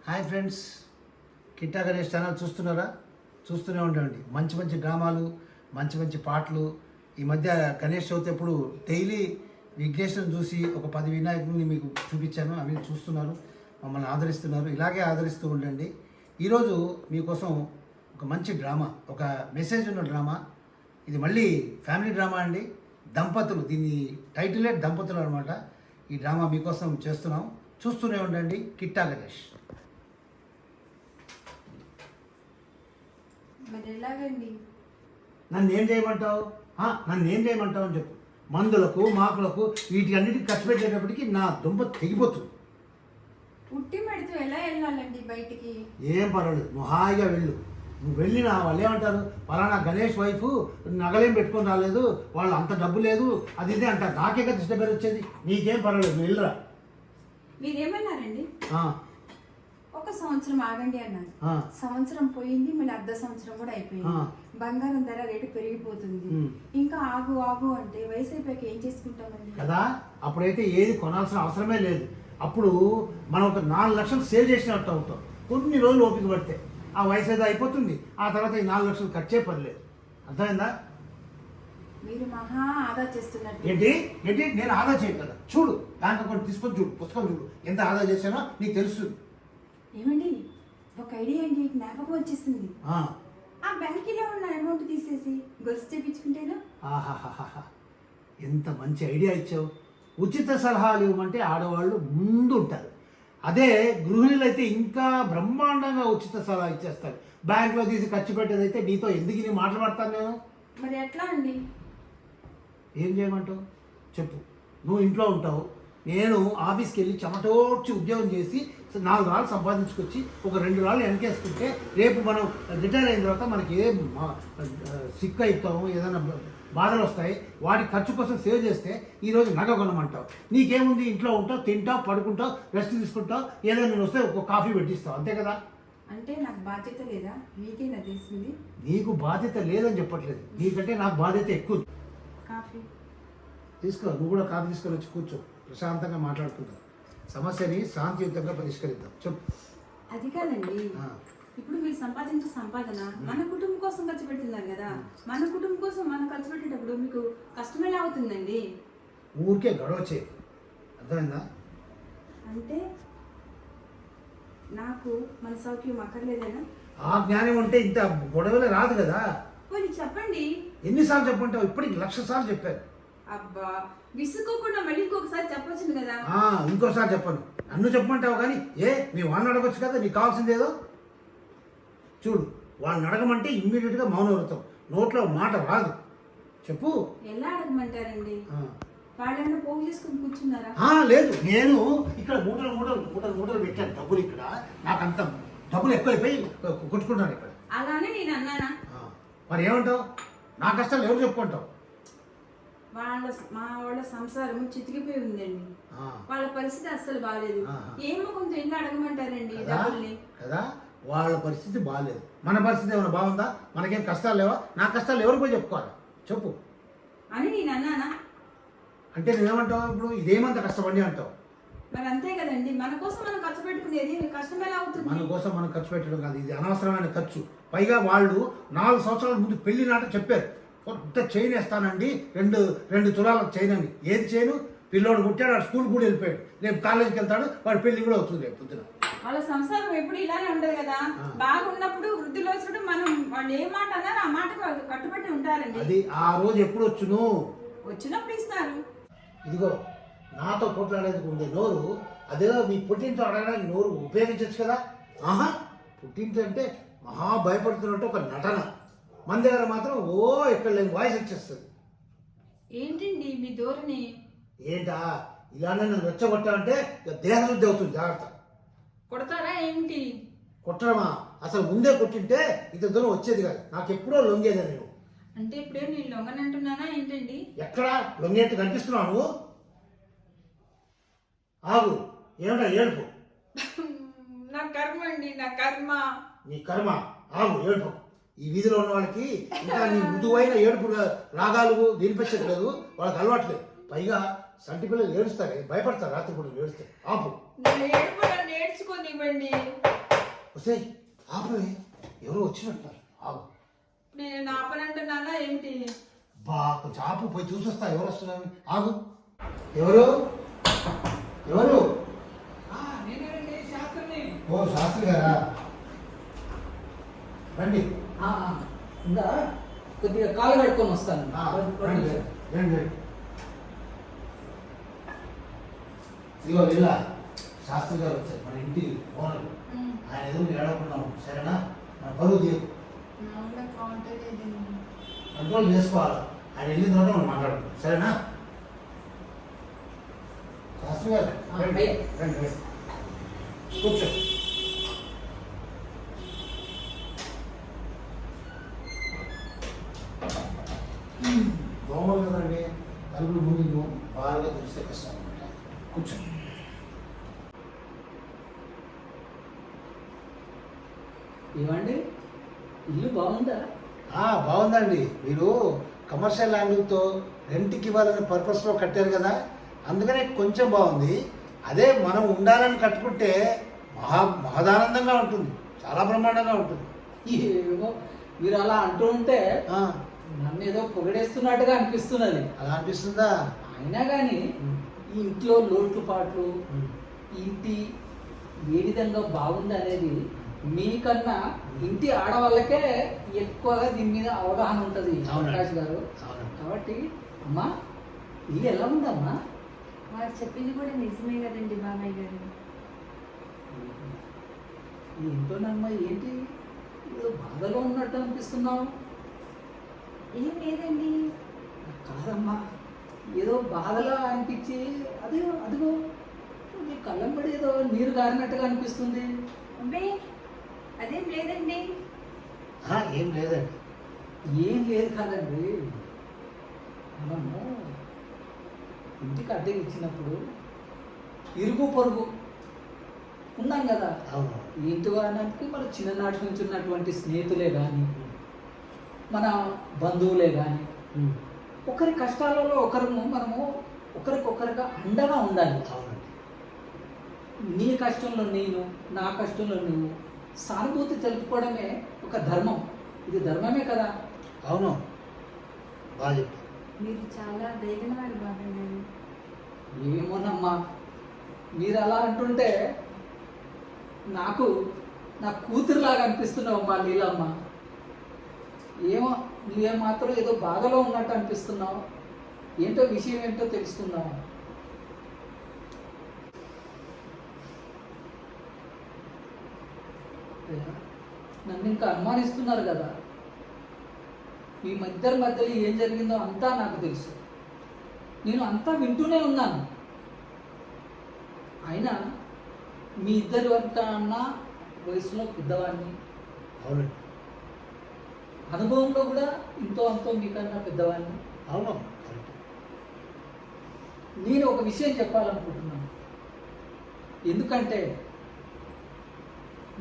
Hi friends, కిట్టా Ganesh channel చూస్తూనే ఉండండి. మంచి మంచి డ్రామాలు, మంచి మంచి పాటలు. ఈ మధ్య గణేష్ చవితి ఎప్పుడు డైలీ విఘ్నేశ్వరం చూసి ఒక 10 వినాయకుడిని మీకు చూపించాను. అవి చూస్తున్నారు, మమ్మల్ని ఆదరిస్తున్నారు. ఇలాగే ఆదరిస్తూ ఉండండి. ఈరోజు మీకోసం ఒక మంచి డ్రామా, ఒక మెసేజ్ ఉన్న డ్రామా. ఇది మళ్ళీ ఫ్యామిలీ డ్రామా అండి. దంపతులు, దీని టైటిలే దంపతులు అనమాట. ఈ డ్రామా మీకోసం చేస్తున్నాం. చూస్తూనే ఉండండి. కిట్టా గణేష్. మరి ఎలాగండి? నన్ను ఏం చేయమంటావు అని చెప్పు. మందులకు, మాకులకు, వీటి అన్నిటికి ఖర్చు పెట్టేటప్పటికి నా దుంప తెగిపోతుంది. ఉట్టి మెడితో ఎలా వెళ్ళాలండి బయటికి? ఏం పర్వాలేదు, నువ్వు హాయిగా వెళ్ళు. నువ్వు వెళ్ళినా వాళ్ళు ఏమంటారు, పలానా గణేష్ వైఫ్ నగలేం పెట్టుకొని రాలేదు, వాళ్ళు అంత డబ్బు లేదు, అది ఇదే అంటారు. నాకే కదా ఇష్ట పేరు వచ్చేది. నీకేం పర్వాలేదు, నువ్వు వెళ్ళరా. మీరేమన్నారండి? ఒక సంవత్సరం ఆగండి అన్నారు. సంవత్సరం పోయింది, మళ్ళీ అర్ధ సంవత్సరం కూడా అయిపోయింది. బంగారం ధర రేటు పెరిగిపోతుంది. ఇంకా ఆగు ఆగు అంటే వయసు అయిపోయాక ఏం చేసుకుంటామండి కదా. అప్పుడైతే ఏది కొనాల్సిన అవసరమే లేదు. అప్పుడు మనం ఒక 4 లక్షలు సేవ్ చేసినట్టు అవుతాం. కొన్ని రోజులు ఓపిక పడితే ఆ వయసు ఏదో అయిపోతుంది. ఆ తర్వాత ఈ 4 లక్షలు ఖర్చే పర్లేదు. అర్థమైందా? మీరు మహా ఆదా చేస్తున్నట్టు. ఏంటి ఏంటి నేను ఆదా చేయను కదా. చూడు, బ్యాంక్ అకౌంట్ తీసుకొని చూడు, పుస్తకం చూడు, ఎంత ఆదా చేశానో నీకు తెలుస్తుంది. ఏమండి, ఒక ఐడియా అండి, జ్ఞాపకం వచ్చేసింది. ఆ బ్యాంకీలో ఉన్న అమౌంట్ తీసేసి గొలుసు చేయించుకుంటేనా? ఆహాహాహా, ఎంత మంచి ఐడియా ఇచ్చావు. ఉచిత సలహాలు ఇవ్వమంటే ఆడవాళ్ళు ముందు ఉంటారు. అదే గృహిణులు అయితే ఇంకా బ్రహ్మాండంగా ఉచిత సలహా ఇచ్చేస్తారు. బ్యాంకులో తీసి ఖర్చు పెట్టేదైతే నీతో ఎందుకు నీ మాట్లాడతాను నేను. మరి ఎట్లా అండి? ఏం చేయమంటావు చెప్పు. నువ్వు ఇంట్లో ఉంటావు, నేను ఆఫీస్కి వెళ్ళి చెమటోడ్చి ఉద్యోగం చేసి 4 రాళ్ళు సంపాదించుకొచ్చి ఒక 2 రాళ్ళు వెనకేసుకుంటే రేపు మనం రిటైర్ అయిన తర్వాత మనకి ఏ సిక్ అవుతాము, ఏదైనా బాధలు వస్తాయి, వాటి ఖర్చు కోసం సేవ్ చేస్తే ఈరోజు నగ కొనమంటావు. నీకేముంది, ఇంట్లో ఉంటావు, తింటావు, పడుకుంటావు, రెస్ట్ తీసుకుంటావు, ఏదైనా నేను వస్తే ఒక కాఫీ పెట్టిస్తావు, అంతే కదా. అంటే నాకు బాధ్యత లేదా? మీకేనా తెలిసింది? నీకు బాధ్యత లేదని చెప్పట్లేదు, నీకంటే నాకు బాధ్యత ఎక్కువ. కాఫీ తీసుకో, నువ్వు కూడా కాఫీ తీసుకొని వచ్చి కూర్చో, ప్రశాంతంగా మాట్లాడుకుందాం. సమస్యని శాంతియుతంగా పరిష్కరిద్దాం. చెప్పు. అది కాదండి, ఇప్పుడు మీరు సంపాదించే సంపాదన మన కుటుంబం కోసం ఖర్చు పెడుతున్నారు కదా. మన కుటుంబం కోసం మనం ఖర్చు పెట్టేటప్పుడు మీకు కష్టం ఎలా అవుతుందండి? ఊరికే గొడవ చేయి, అర్థమైందా? అంటే నాకు మన సౌఖ్యం అక్కర్లేదేనా? ఆ జ్ఞానం ఉంటే ఇంత గొడవలే రాదు కదా. పోనీ చెప్పండి. ఎన్నిసార్లు చెప్పంటావు? ఇప్పటికి 1,00,000 సార్లు చెప్పాను. అబ్బా, విసుక్కోకుండా మళ్ళీ ఇంకొకసారి చెప్పొచ్చును కదా. ఇంకోసారి చెప్పను. నన్ను చెప్పమంటావు కానీ మీ వాళ్ళని అడగొచ్చు కదా. నీకు కావాల్సింది ఏదో చూడు. వాళ్ళని అడగమంటే ఇమ్మీడియట్గా మౌనం అవుతాం, నోట్లో మాట రాదు. చెప్పు. ఎలా అడగమంటారండి? వాళ్ళని పోగు చేసుకుని కూర్చున్నారా? లేదు, నేను ఇక్కడ మూటలు పెట్టాను డబ్బులు. ఇక్కడ నాకు అంత డబ్బులు ఎక్కువైపోయి కొట్టుకుంటాను ఇక్కడ. అలానే నేను అన్నానా? మరి ఏమంటావు? నా కష్టాలు ఎవరు చెప్పుకుంటావు? మా వాళ్ళ సంసారం చితికిపోయి ఉందండి. వాళ్ళ పరిస్థితి అస్సలు బాగాలేదు. ఏమో కొంచెం ఇల్లు అడగమంటారండి డబ్బుల్ని కదా. వాళ్ళ పరిస్థితి బాగాలేదు, మన పరిస్థితి ఏమైనా బాగుందా? మనకేం కష్టాలు లేవా? నా కష్టాలు ఎవరికి పోయి చెప్పుకోవాలి చెప్పు అని నేను అన్నానా? అంటే నువ్వేమంటావు? ఇప్పుడు ఇదేమంత కష్టపడి అంటావు. మరి అంతే కదండి, మన కోసం మనం ఖర్చు పెట్టుకునేది కష్టం ఎలా అవుతుంది? మన కోసం మనం ఖర్చు పెట్టడం కాదు, ఇది అనవసరమైన ఖర్చు. పైగా వాళ్ళు 4 సంవత్సరాల ముందు పెళ్లి నాట చెప్పారు, కొత్త చైన్ వేస్తానండి, 2 తులాల చైన్ అని. ఏది చైను? పిల్లోడు పుట్టాడు, వాడు స్కూల్ కూడా వెళ్ళిపోయాడు, రేపు కాలేజీకి వెళ్తాడు, వాడి పెళ్లి కూడా అవుతుంది రేపు పొద్దున. వాళ్ళ సంసారం ఎప్పుడు ఇలానే ఉండదు కదా. బాగున్నప్పుడు వృద్ధిలో వచ్చినప్పుడు మనం వాళ్ళు ఏ మాట అన్నారు ఆ మాటకు వాళ్ళు కట్టుబడి ఉంటారండి. అది ఆ రోజు ఎప్పుడు వచ్చినప్పుడు ఇస్తారు. ఇదిగో, నాతో కొట్లాడేందుకు ఉండే నోరు, అదే మీ పుట్టింటితో అడగడానికి నోరు ఉపయోగించవచ్చు కదా. పుట్టింటి అంటే మహా భయపడుతున్నట్టు ఒక నటన, మన దగ్గర మాత్రం ఎక్కడ లేని వాయిస్ వచ్చేస్తుంది. ఏంటండి మీ ధోరణి? ఏంటా ఇలానే నన్ను రెచ్చగొట్టావంటే దేహశుద్ధి అవుతుంది, జాగ్రత్త. కొడతారా ఏంటి? కొట్టడమా? అసలు ముందే కొట్టింటే ఇంత దూరం వచ్చేది కాదు. నాకు ఎప్పుడో లొంగేదా నేను. అంటే ఇప్పుడే నేను లొంగనంటున్నానా ఏంటండి? ఎక్కడా లొంగేట్టు కనిపిస్తున్నావు? ఆగు, ఏమిటా ఏడుపు? నా కర్మ అండి, నా కర్మ. నీ కర్మ? ఆగు, ఏడుపు. ఈ వీధిలో ఉన్న వాళ్ళకి ఇంకా నీ మృదువైన ఏడుపు రాగాలు వినిపించట్లేదు, వాళ్ళకి అలవాట్లేదు. పైగా సంటి పిల్లలు ఏడుస్తారు, భయపడతారు రాత్రి కూడా ఏడుస్తారు. ఆపు. నేర్చుకోనివ్వండి. వస్తే ఆపవే, ఎవరో వచ్చినట్టున్నారు. ఆగు. నేను ఆపనంటున్నానా ఏంటి? బా కొంచెం ఆపు, పోయి చూసొస్తా ఎవరు వస్తున్నారు. ఆగు. ఎవరు ఎవరు? నేనేనండి శాస్త్రిని. ఓ శాస్త్రి గారా, రండి. ఇంకా కొద్దిగా కాలు కడుక్కొని వస్తాను. రండి రండి. ఇదిగో ఇలా శాస్త్రి గారు వచ్చారు, మన ఇంటి ఓనర్. ఆయన ఎదురు ఏడవకుండా ఉండు, సరేనా? మన పరువు తీయకు, కంట్రోల్ చేసుకోవాలి. ఆయన వెళ్ళిన తర్వాత మనం మాట్లాడుకుంటాం, సరేనా? శాస్త్రి గారు రండి రండి రండి. కూర్చో. దోమలు కదండి, తలుపులు ముందు బాగా తెలిసే కష్టం అనమాట. కూర్చో. ఏమండి, ఇల్లు బాగుందా? బాగుందండి. మీరు కమర్షియల్ యాంగిల్తో రెంట్కి ఇవ్వాలనే పర్పస్లో కట్టారు కదా, అందుకనే కొంచెం బాగుంది. అదే మనం ఉండాలని కట్టుకుంటే మహదానందంగా ఉంటుంది, చాలా బ్రహ్మాండంగా ఉంటుంది. ఏమో మీరు అలా అంటూ ఉంటే నన్ను ఏదో పొగడేస్తున్నట్టుగా అనిపిస్తున్నది. అలా అనిపిస్తుందా? అయినా కానీ ఈ ఇంట్లో లోట్లు పాట్లు, ఇంటి ఏ విధంగా బాగుంది అనేది మీకన్నా ఇంటి ఆడవాళ్ళకే ఎక్కువగా దీని మీద అవగాహన ఉంటుంది ప్రకాష్ గారు. కాబట్టి అమ్మా, ఇల్లు ఎలా ఉందమ్మా? వారు చెప్పింది కూడా నిజమే కదండి బాబాయ్ గారు. ఏంటోనమ్మా, ఏంటి ఏదో బాధలో ఉన్నట్టు అనిపిస్తున్నావు? ఏం లేదండి. కాదమ్మా, ఏదో బాధలా అనిపించి అదిగో నీ కళ్ళంబడి ఏదో నీరు గారినట్టుగా అనిపిస్తుంది. అబ్బే అదేం లేదండి. ఏం లేదండి. ఏం లేదు కాదండి, మనము ఇంటికి అద్దెకి ఇచ్చినప్పుడు ఇరుగు పొరుగు ఉన్నాం కదా. ఇంటి వారికి మన చిన్ననాటి నుంచి ఉన్నటువంటి స్నేహితులే కానీ, మన బంధువులే కానీ, ఒకరి కష్టాలలో మనము ఒకరికొకరుగా అండగా ఉండాలి. నీ కష్టంలో నేను, నా కష్టంలో నువ్వు సానుభూతి తెలుపుకోవడమే ఒక ధర్మం. ఇది ధర్మమే కదా. అవును, బాగా చెప్పారు. మీరు చాలా దయగలవారు బాబాయ్ గారు. ఏమోనమ్మా, మీరు అలా అంటుంటే నాకు నా కూతురులాగా అనిపిస్తున్నావమ్మా లీలమ్మ. ఏమో నువ్వేం మాత్రం ఏదో బాధలో ఉన్నట్టు అనిపిస్తున్నావు. ఏంటో విషయం ఏంటో తెలుసుకుందాం. నన్ను ఇంకా అనుమానిస్తున్నారు కదా. మీ ఇద్దరి మధ్యలో ఏం జరిగిందో అంతా నాకు తెలుసు. నేను అంతా వింటూనే ఉన్నాను. అయినా మీ ఇద్దరి కన్నా వయసులో పెద్దవాడిని, అవునండి. అనుభవంలో కూడా అంతో మీకన్నా పెద్దవాడిని. అవును. నేను ఒక విషయం చెప్పాలనుకుంటున్నాను. ఎందుకంటే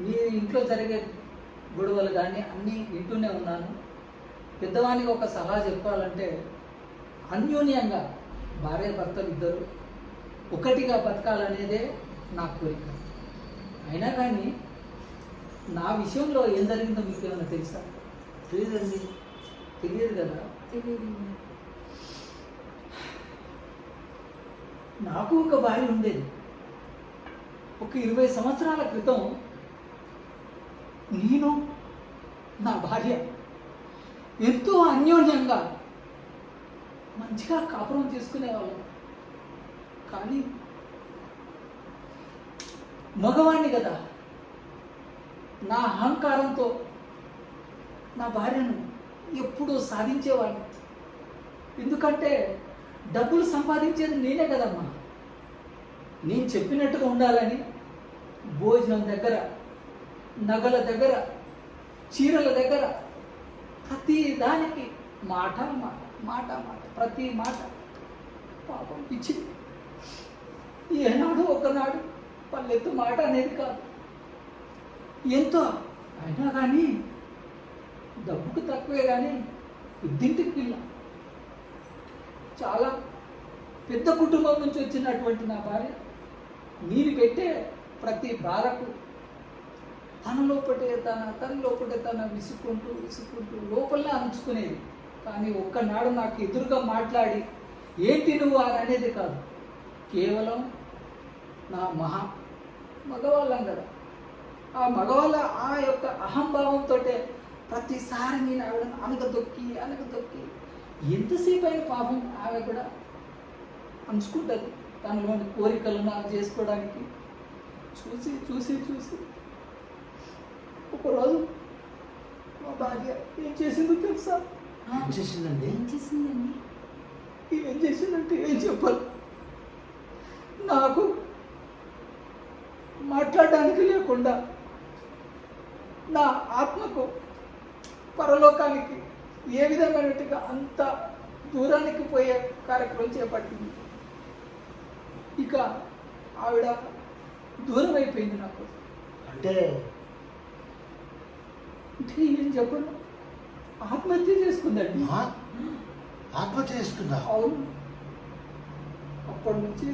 మీ ఇంట్లో జరిగే గొడవలు కానీ అన్నీ వింటూనే ఉన్నాను. పెద్దవానికి ఒక సలహా చెప్పాలంటే, అన్యోన్యంగా భార్య భర్తలు ఇద్దరు ఒకటిగా బతకాలనేదే నా కోరిక. అయినా కానీ నా విషయంలో ఏం జరిగిందో మీకు ఏమైనా తెలుసా? తెలియదండి. తెలియదు కదా. తెలియదు. నాకు ఒక భార్య ఉండేది. ఒక 20 సంవత్సరాల క్రితం నేను నా భార్య ఎంతో అన్యోన్యంగా మంచిగా కాపురం చేసుకునేవాళ్ళం. కానీ మగవాణ్ణి కదా, నా అహంకారంతో నా భార్యను ఎప్పుడూ సాధించేవాడిని. ఎందుకంటే డబ్బులు సంపాదించేది నేనే కదమ్మా. నేను చెప్పినట్టుగా ఉండాలని భోజనం దగ్గర, నగల దగ్గర, చీరల దగ్గర ప్రతి దానికి మాట ప్రతి మాట పాపం పిచ్చి. ఏనాడు ఒకనాడు పల్లెత్తు మాట అనేది కాదు. ఎంతో అయినా కానీ డబ్బుకు తక్కువే కానీ ఇద్దింటికి పిల్ల. చాలా పెద్ద కుటుంబం నుంచి వచ్చినటువంటి నా భార్య నేను పెట్టే ప్రతి బాధకు తన లోపటే తన విసుక్కుంటూ లోపలనే అణుచుకునేది. కానీ ఒక్కనాడు నాకు ఎదురుగా మాట్లాడి ఏంటి నువ్వు అని అనేది కాదు, కేవలం నా మగవాళ్ళం కదా, ఆ మగవాళ్ళ ఆ యొక్క అహంభావంతో ప్రతిసారి నేను ఆవిడను అనగదొక్కి ఎంతసేపు అయిన పాపం ఆమె కూడా అంచుకుంటుంది తనలోని కోరికలను నాకు చేసుకోవడానికి. చూసి ఒకరోజు మా భార్య ఏం చేసిందో తెలుసా? ఏం చేసిందండి? ఏం చేసిందంటే ఏం చెప్పాలి, నాకు మాట్లాడడానికి లేకుండా నా ఆత్మకు పరలోకానికి ఏ విధమైనట్టుగా అంత దూరానికి పోయే కార్యక్రమం చేపట్టింది. ఇక ఆవిడ దూరం అయిపోయింది నాకు. అంటే ఏం చెప్పను, ఆత్మహత్య చేసుకుందండి. ఆత్మహత్య చేసుకుందా? అవును. అప్పటి నుంచి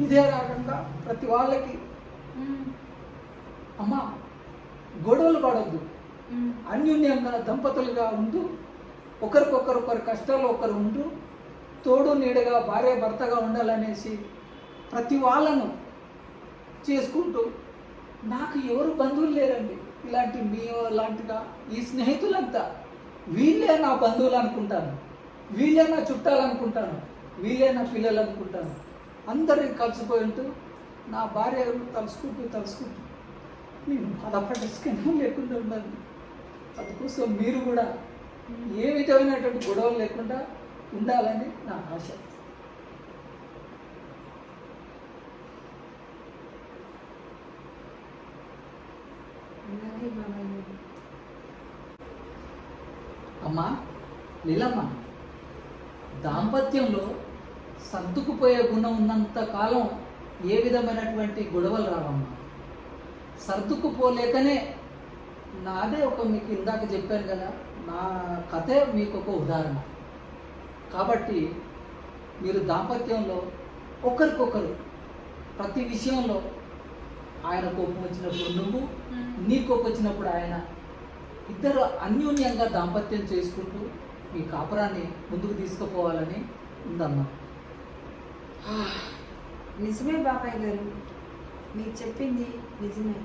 ఇదే రాకుండా ప్రతి వాళ్ళకి అమ్మా గొడవలు పడద్దు, అన్యోన్యంగా దంపతులుగా ఉంటూ ఒకరి కష్టాలు ఒకరు ఉంటూ తోడు నీడగా భార్య భర్తగా ఉండాలనేసి ప్రతి వాళ్ళను చేసుకుంటూ, నాకు ఎవరు బంధువులు లేరండి. ఇలాంటి మీ లాంటిగా ఈ స్నేహితులంతా వీళ్ళే నా బంధువులు అనుకుంటాను, వీళ్ళే నా చుట్టాలు అనుకుంటాను, వీళ్ళే నా పిల్లలు అనుకుంటాను. అందరిని కలిసిపోయి ఉంటూ నా భార్య తలుసుకుంటూ నేను బాధపడ్డ స్కీమ్ లేకుండా ఉండాలి. అందుకోసం మీరు కూడా ఏ విధమైనటువంటి గొడవలు లేకుండా ఉండాలని నా ఆశ. అమ్మా లీలమ్మ, దాంపత్యంలో సర్దుకుపోయే గుణం ఉన్నంత కాలం ఏ విధమైనటువంటి గొడవలు రావమ్మా. సర్దుకుపోలేకనే నాదే మీకు ఇందాక చెప్పాను కదా, నా కథే మీకు ఒక ఉదాహరణ. కాబట్టి మీరు దాంపత్యంలో ఒకరికొకరు ప్రతి విషయంలో, ఆయన కోపం వచ్చినప్పుడు నువ్వు, నీ కోపం వచ్చినప్పుడు ఆయన, ఇద్దరు అన్యోన్యంగా దాంపత్యం చేసుకుంటూ మీ కాపురాన్ని ముందుకు తీసుకుపోవాలని ఉందమ్మా. నిజమే బాబాయ్ గారు, మీరు చెప్పింది నిజమే.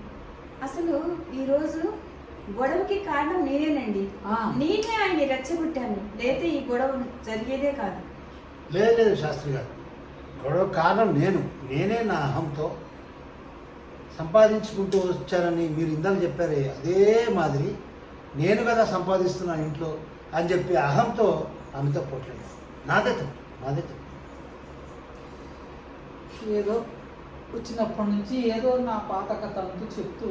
అసలు ఈరోజు గొడవకి కారణం నేనేనండి. నేనే ఆయన్ని రెచ్చగొట్టాను, లేతే ఈ గొడవ జరిగేదే కాదు. లేదు శాస్త్రి గారు, గొడవ కారణం నేనే నా అహంతో సంపాదించుకుంటూ వచ్చానని మీరు ఇందాక చెప్పారే, అదే మాదిరి నేను కదా సంపాదిస్తున్నాను ఇంట్లో అని చెప్పి అహంతో ఆమెతో పోట్లేదు. నాదే తప్పు. ఏదో వచ్చినప్పటి నుంచి ఏదో నా పాత కథలతో చెప్తూ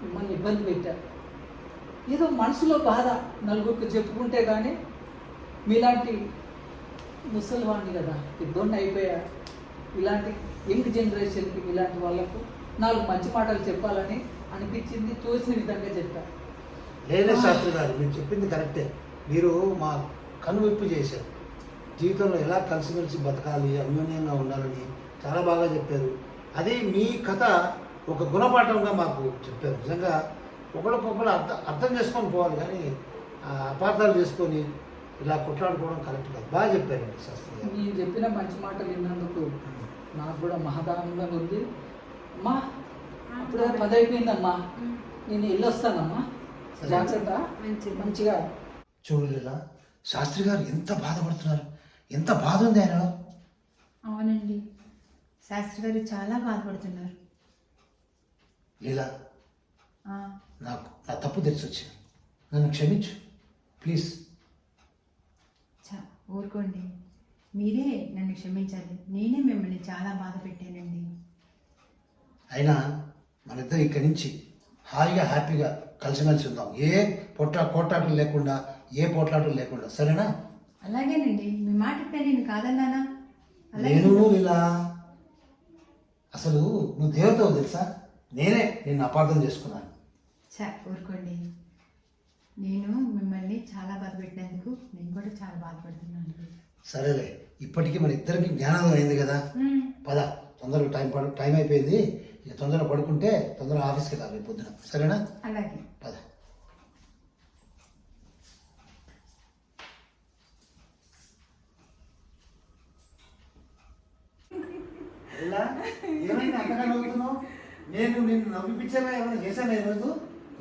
మిమ్మల్ని ఇబ్బంది పెట్టారు. ఏదో మనసులో బాధ నలుగురికి చెప్పుకుంటే కానీ, మీలాంటి ముసలివాడిని కదా, పెద్దోడిని అయిపోయా, ఇలాంటి యంగ్ జనరేషన్కి ఇలాంటి వాళ్ళకు 4 మంచి మాటలు చెప్పాలని అనిపించింది, తోచిన విధంగా చెప్పారు. లేనే శాస్త్రి గారు, మీరు చెప్పింది కరెక్టే. మీరు మా కనువిప్పు చేశారు. జీవితంలో ఎలా కలిసిమెలిసి బతకాలి, అన్యోన్యంగా ఉండాలని చాలా బాగా చెప్పారు. అది మీ కథ ఒక గుణపాఠంగా మాకు చెప్పారు. నిజంగా ఒకరికొకరు అర్థం చేసుకొని పోవాలి, కానీ అపార్థాలు చేసుకొని ఇలా కొట్లాడుకోవడం కరెక్ట్ కాదు. బాగా చెప్పారండి శాస్త్రి గారు. నేను చెప్పిన మంచి మాటలు విన్నందుకు నాకు కూడా మహదానందంగా ఉంది. అమ్మా అప్పుడే 10 అయిపోయిందమ్మా, నేను వెళ్ళొస్తానమ్మా. జాగ్రత్త, మంచిగా చూడలేదా శాస్త్రి గారు ఎంత బాధపడుతున్నారు, ఎంత బాధ ఉంది ఆయనలో. అవునండి, శాస్త్రి గారు చాలా బాధపడుతున్నారు. లీలా, నా తప్పు తెలిసి వచ్చింది, నన్ను క్షమించు ప్లీజ్. ఊరుకోండి, మీరే నన్ను క్షమించాలి. నేనే మిమ్మల్ని చాలా బాధ పెట్టానండి. అయినా మన ఇద్దరు ఇక్కడి నుంచి హాయిగా హ్యాపీగా కలిసిమెలిసి ఉందాం. ఏ పోట్లాటలు లేకుండా, ఏ పోట్లాటలు లేకుండా, సరేనా? అలాగేనండి, మీ మాట ఇప్పుడే నేను కాదన్నానా? నేను ఇలా అసలు నువ్వు దేవతవు తెలుసా, నేనే నిన్ను అపార్థం చేసుకున్నాను. ఊరుకోండి, నేను మిమ్మల్ని చాలా బాధ పెట్టినందుకు నేను కూడా చాలా బాధపడుతున్నాను. సరేలే, ఇప్పటికీ మన ఇద్దరికి జ్ఞానం అయింది కదా, పద తొందరగా టైం అయిపోయింది, ఇక తొందరగా పడుకుంటే తొందరగా ఆఫీస్కి వెళ్ళాలి రేపు పొద్దున, సరేనా? అలాగే. పద. ఎలా? ఏమైంది అంతగా నవ్వుతున్నావు? నేను నిన్ను నవ్విపించేలా ఏమైనా చేశాను ఈరోజు?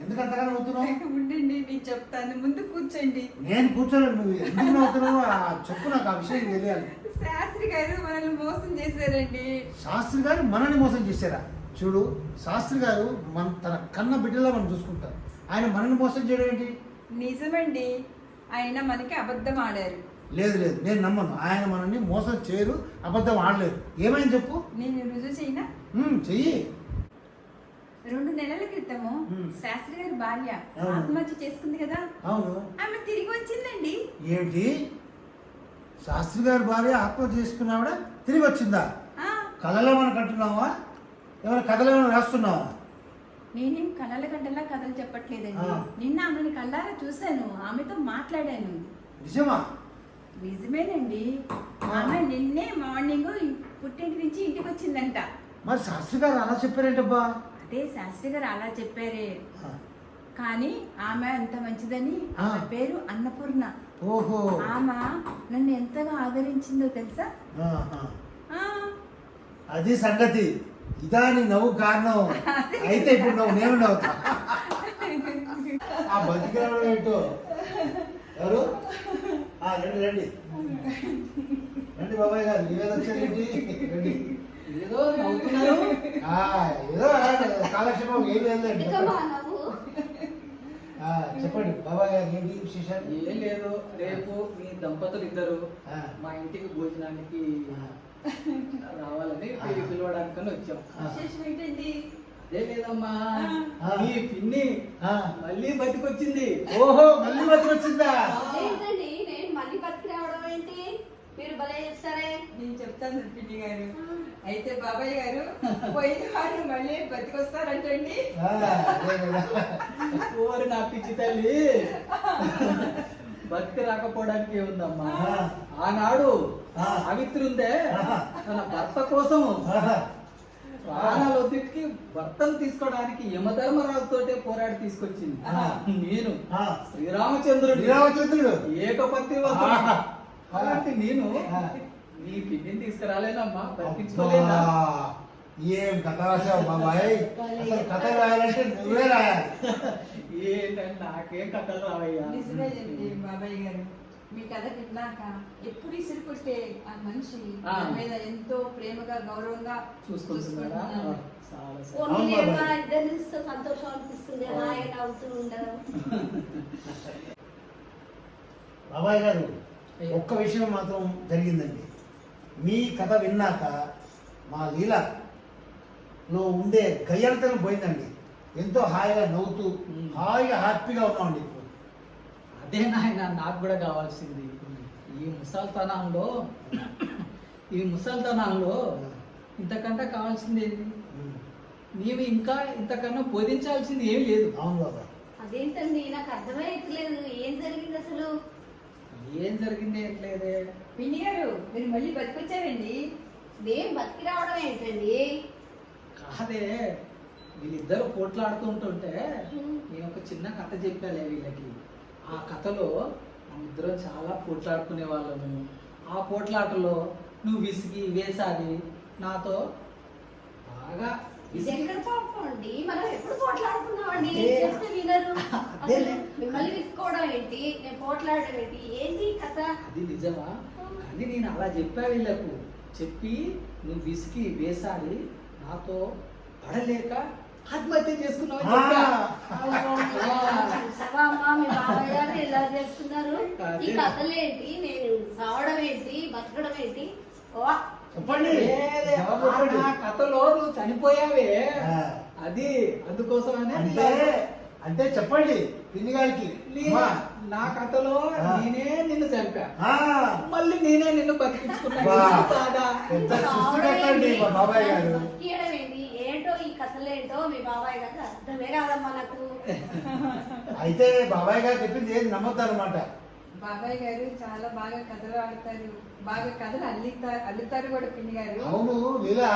ఎందుకు అంతగా నవ్వుతున్నావు? ఉండండి, నేను చెప్తాను, ముందు కూర్చోండి. నేను కూర్చోలేదు, నువ్వు ఎందుకు నవ్వుతున్నావు చెప్పు, నాకు ఆ విషయం తెలియాలి. శాస్త్రి గారు మనల్ని మోసం చేశారండి. శాస్త్రి గారు మనల్ని మోసం చేశారా? చూడు, శాస్త్రి గారు తన కన్న బిడ్డలా మనం చూసుకుంటారు, ఆయన మనల్ని మోసం చేయడం ఏంటి? నిజమండి, ఆయన మనకి అబద్ధం ఆడారు. లేదు లేదు, నేను నమ్మను. ఆయన మనల్ని మోసం చేయరు, అబద్ధం ఆడలేరు. ఏమైంది చెప్పు. నేను రుజువు చేయనా? చెయ్యి. 2 నెలల క్రితము శాస్త్రి గారి భార్య అవును. ఆత్మహత్య చేసుకుంది కదా, అవును. ఆమె తిరిగి వచ్చిందండి. ఏంటి, శాస్త్రి గారి భార్య ఆత్మహత్య చేసుకున్నావిడ తిరిగి వచ్చిందా? ఆ, కళలో మనకు అంటున్నావా? ఏమైనా కథలు ఏమైనా రాస్తున్నావా? నేనేం కలల గంటలా కథలు చెప్పట్లేదండి. ఆ. నిన్న ఆమెను కళ్ళారా చూశాను, ఆమెతో మాట్లాడాను. నిజమా? నిజమేనండి, ఆమె నిన్నే మార్నింగ్ పుట్టింటి నుంచి ఇంటికి వచ్చిందంట. మరి శాస్త్రి గారు అలా చెప్పారేంటబ్బా? అదే శాస్త్రి గారు అలా చెప్పారే, ఆ. కానీ ఆమె అంత మంచిదని. ఆమె పేరు అన్నపూర్ణ. ఓహో. ఆమె నన్ను ఎంతగా ఆదరించిందో తెలుసా? ఆహా. ఆ, అది సంగతి. ఇదా నీ నవ్వు కారణం. అయితే ఇప్పుడు నువ్వు నేను నవ్వుతా. ఆ బతికిరావడం ఏంటో. ఎవరు? రండి రండి రండి బాబాయ్ గారు, ఇవేదో వచ్చారండి. రండి. ఏదో నవ్వుతున్నారు. ఏదో కాలక్షేపం ఏం లేదండి. చెప్పండి బాబాయ్ గారు, ఏంటి విశేషాలు? ఏం లేదు, రేపు మీ దంపతులు ఇద్దరు ఆ. మా ఇంటికి భోజనానికి రావాలని పిలవడానికని వచ్చాం. విశేషం ఏంటండి? అదే లేదమ్మా, ఆ. మీ పిన్ని మళ్ళీ బతికొచ్చింది. ఓహో, మళ్ళీ బతికొచ్చిందా? ఏంటండి నేను మళ్ళీ బతికి రావడం ఏంటి? మీరు భలే చేస్తారే. నేను చెప్తాను పిన్ని గారు. అయితే బాబాయ్ గారు పోయిన వారు మళ్ళీ బతికొస్తారంటండి. అదే కదా. ఓరి నా పిచ్చి తల్లి, బతికి రాకపోవడానికి ఏముందమ్మా, ఆనాడు సావిత్రి తన భర్త కోసం ప్రాణాలు వదిలికి భర్తను తీసుకోవడానికి యమధర్మరాజుతోటే పోరాడి తీసుకొచ్చింది. నేను శ్రీరామచంద్రుడు ఏకపత్ని అలాంటి నేను నీ పిన్నిని తీసుకురాలేనమ్మా, బతికించుకోలేనా? ఏం కథ రాసావు బాబాయ్? అసలు కథ రాయాలంటే నువ్వే రాయాలి. ఏంటంటే నాకేం కథలు రావయ్యా. నిజమేనండి బాబాయ్ గారు, మీ కథ విన్నాక ఎప్పుడు ఇసురు కొట్టే ఆ మనిషి ఆ. నా మీద ఎంతో ప్రేమగా గౌరవంగా చూసుకుంటున్నారా? చూసుకుంటున్నాను. చాలా ఓ, చాలా. మీరేమో ఇద్దరిని చూస్తే సంతోషం అనిపిస్తుంది, హాయిగా నవ్వుతూ ఉండడం. బాబాయ్ గారు, ఒక్క విషయం మాత్రం జరిగిందండి. మీ కథ విన్నాక మా లీలలో ఉండే గయ్యలతనం పోయిందండి. ఎంతో హాయిగా నవ్వుతూ హాయిగా హ్యాపీగా ఉన్నామండి ఇప్పుడు. అదే నాయన నాకు కూడా కావాల్సింది. ఈ ముసల్తనంలో ఇంతకంటే కావాల్సింది ఏంటి? నీవు ఇంకా ఇంతకన్నా బోధించాల్సింది ఏం లేదు. అవును బాబాయ్. అదేంటండి నాకు అర్థమైతలేదు, ఏం జరిగింది అసలు? ఏం జరిగింది ఎట్లేదే. పిన్ని గారు, మీరు మళ్ళీ బతికొచ్చారండి. నేను బతికి రావడం ఏంటండి? కాదే, వీళ్ళిద్దరు పోట్లాడుతుంటుంటే నేను ఒక చిన్న కథ చెప్పాలే వీళ్ళకి. ఆ కథలో మనిద్దరం చాలా పోట్లాడుకునే వాళ్ళము. ఆ పోట్లాటలో నువ్వు విసిగి వేసాగి నాతో బాగా ఇది ఎక్కడ పాపం అండి? మనం ఎప్పుడు పోట్లాడుకున్నామండి? అదే. చెప్తే వినరు. అదేలే. అసలు మిమ్మల్ని విసుకోవడం ఏంటి, నేను పోట్లాడడం ఏంటి, ఏంటి ఈ కథ? అది నిజమా? కానీ నేను అలా చెప్పా వీళ్ళకు. చెప్పి నువ్వు విసిగి వేసాడి నాతో పడలేక ఆత్మహత్య చేసుకున్నావు అని చెప్పా. చూసావా అమ్మా, మీ బాబాయ్ గారు ఎలా చేస్తున్నారు? ఈ అదే. కథలేంటి, నేను సావడం ఏంటి, బతకడం ఏంటి? ఓ, చెప్పండి. లేదే, ఆ కథలో నువ్వు చనిపోయావే, అది అందుకోసమనే అంటే చెప్పండి పిన్ని గారికి. నేను నా కథలో నేనే నిన్ను చంపా, ఆ, మళ్ళీ నేనే నిన్ను బతికించుకున్నా. వా. ఎందుకు బాధ? ఎంత సృష్టి కట్టండి మా బాబాయ్ గారు. బతికేయడం ఏంటి, ఏంటో ఈ కథలేంటో మీ బాబాయ్ గారు అర్థమే కాదమ్మా నాకు. అయితే బాబాయ్ గారు చెప్పింది ఏది నమ్మొద్దు అనమాట. బాబాయ్ గారు చాలా బాగా కథలు ఆడతారు, బాగా కథలు అల్లుతారు కూడా పిన్ని గారు. అవును లీలా,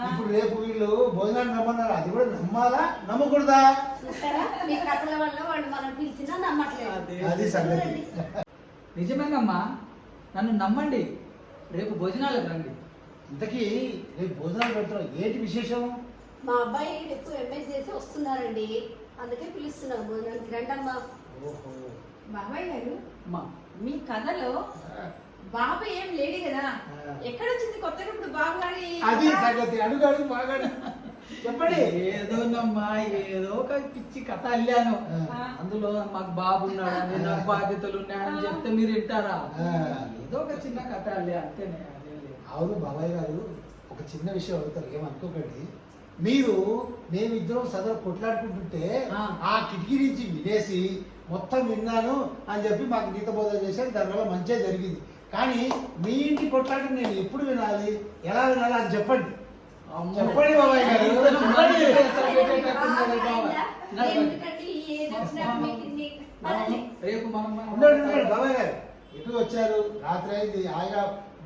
ఇప్పుడు రేపు వీళ్ళు భోజనాన్ని రమ్మన్నారు, అది కూడా నమ్మాలా నమ్మకూడదా? చూస్తారా మీ కథల వల్ల వాళ్ళు మనం పిలిచినా నమ్మట్లేదు. అది సంగతి. నిజమేనమ్మా, నన్ను నమ్మండి, రేపు భోజనాలకు రండి. ఇంతకీ రేపు భోజనాలు పెడతాం, ఏంటి విశేషం? మా అబ్బాయి రేపు ఎంఏ చేసి వస్తున్నారండి, అందుకే పిలుస్తున్నాం భోజనానికి రండమ్మా. ఓహో. బాబాయ్ గారు అమ్మా, మీ కథలో బాబు ఏం లేడు కదా, ఎక్కడ వచ్చింది కొత్తగా ఇప్పుడు బాబు గారి? అది సంగతి, అడుగు బాగా చెప్పండి. ఏదోనమ్మా, ఏదో ఒక పిచ్చి కథ అల్లాను. ఆ. అందులో మాకు బాబు ఉన్నాడని, నాకు బాధ్యతలు ఉన్నాయని చెప్తే మీరు వింటారా? ఏదో ఒక చిన్న కథ అల్లే, అంతేనే, అదేం లేదు. అవును బాబాయ్ గారు, ఒక చిన్న విషయం అడుగుతారు, ఏమనుకోకండి. మీరు మేమిద్దరం సదరు కొట్లాడుకుంటుంటే ఆ. ఆ కిటికీ నుంచి వినేసి మొత్తం విన్నాను అని చెప్పి మాకు గీత బోధ చేశారు, దానివల్ల మంచిగా జరిగింది. కానీ మీ ఇంటి కొట్లాట నేను ఎప్పుడు వినాలి, ఎలా వినాలి అని చెప్పండి. అమ్మో. చెప్పండి బాబాయ్ గారు, చెప్పండి. ఎందుకంటే ఏది వచ్చినా మీకు ఇన్ని పదండి. రేపు మనం ఉండండి, ఉండండి బాబాయ్ గారు, ఎటు వచ్చారు? రాత్రి అయింది, హాయిగా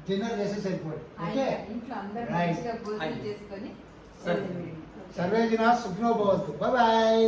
డిన్నర్ చేసేసి వెళ్ళిపోండి. ఓకే, ఇంట్లో అందరూ Right. మంచిగా భోజనం చేసుకొని సరే. సర్వే జనా సుఖినో భవంతు. బాయ్.